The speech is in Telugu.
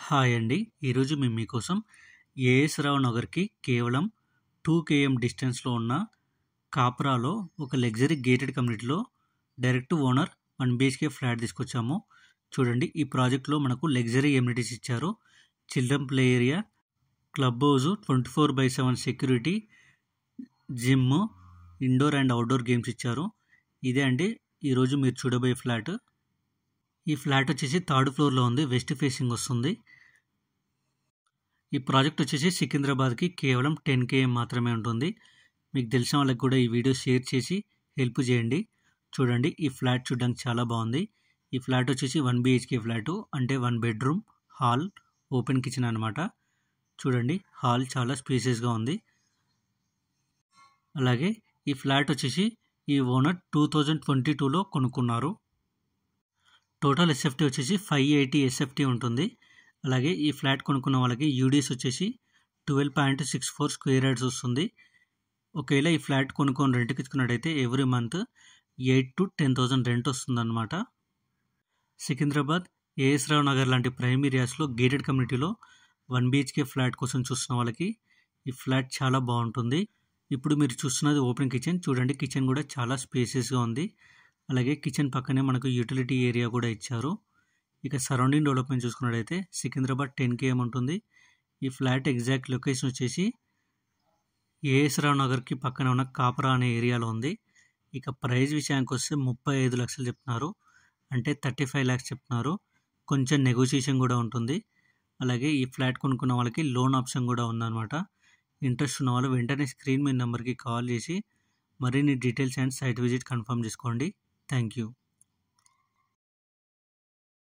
హాయ్ అండి. ఈరోజు మేము మీకోసం ఏఎస్ రావు నగర్‌కి కేవలం 2 km డిస్టెన్స్‌లో ఉన్న కాప్రాలో ఒక లగ్జరీ గేటెడ్ కమ్యూనిటీలో direct to owner 1 BHK flat తీసుకొచ్చాము. చూడండి, ఈ ప్రాజెక్ట్‌లో మనకు లగ్జరీ ఎమ్యూనిటీస్ ఇచ్చారు. Children play area, club house, 24/7 security, gym, indoor and outdoor games ఇచ్చారు. ఇదే అండి ఈరోజు మీరు చూడబోయే ఫ్లాట్. ఈ ఫ్లాట్ వచ్చేసి 3rd ఫ్లోర్‌లో ఉంది. వెస్ట్ ఫేసింగ్ వస్తుంది. ఈ ప్రాజెక్ట్ వచ్చేసి సికింద్రాబాద్కి కేవలం 10 km మాత్రమే ఉంటుంది. మీకు తెలిసిన వాళ్ళకి కూడా ఈ వీడియో షేర్ చేసి హెల్ప్ చేయండి. చూడండి, ఈ ఫ్లాట్ చూడడానికి చాలా బాగుంది. ఈ ఫ్లాట్ వచ్చేసి 1 BHK ఫ్లాటు, అంటే 1 బెడ్రూమ్, హాల్, ఓపెన్ కిచెన్ అనమాట. చూడండి, హాల్ చాలా స్పేసియస్గా ఉంది. అలాగే ఈ ఫ్లాట్ వచ్చేసి ఈ ఓనర్ 2022లో కొనుక్కున్నారు. టోటల్ ఎస్ఎఫ్టీ వచ్చేసి 580 ఎస్ఎఫ్టీ ఉంటుంది. అలాగే ఈ ఫ్లాట్ కొనుక్కున్న వాళ్ళకి యూడిఎస్ వచ్చేసి 12.64 స్క్వేర్ యార్డ్స్ వస్తుంది. ఒకవేళ ఈ ఫ్లాట్ కొనుక్కొని రెంట్కి ఇచ్చుకున్నట్టయితే ఎవ్రీ మంత్ 8,000 to 10,000 రెంట్ వస్తుందన్నమాట. సికింద్రాబాద్, ఏఎస్ రావు నగర్ లాంటి ప్రైమ్ ఏరియాస్లో గేటెడ్ కమ్యూనిటీలో 1 BHK ఫ్లాట్ కోసం చూస్తున్న వాళ్ళకి ఈ ఫ్లాట్ చాలా బాగుంటుంది. ఇప్పుడు మీరు చూస్తున్నది ఓపెన్ కిచెన్. చూడండి, కిచెన్ కూడా చాలా స్పేసియస్గా ఉంది. అలాగే కిచెన్ పక్కనే మనకు యూటిలిటీ ఏరియా కూడా ఇచ్చారు. ఇక సరౌండింగ్ డెవలప్మెంట్ చూసుకున్నట్టయితే సికింద్రాబాద్ 10 km ఉంటుంది. ఈ ఫ్లాట్ ఎగ్జాక్ట్ లొకేషన్ వచ్చేసి ఏఎస్ రావు నగర్కి పక్కన ఉన్న కాపరా అనే ఏరియాలో ఉంది. ఇక ప్రైస్ విషయానికి వస్తే 35 లక్షలు చెప్తున్నారు, అంటే 35 lakhs చెప్తున్నారు. కొంచెం నెగోషియేషన్ కూడా ఉంటుంది. అలాగే ఈ ఫ్లాట్ కొనుక్కున్న వాళ్ళకి లోన్ ఆప్షన్ కూడా ఉందన్నమాట. ఇంట్రెస్ట్ ఉన్న వాళ్ళు వెంటనే స్క్రీన్ మీద నెంబర్కి కాల్ చేసి మరిన్ని details and site visit confirm చేసుకోండి. Thank you.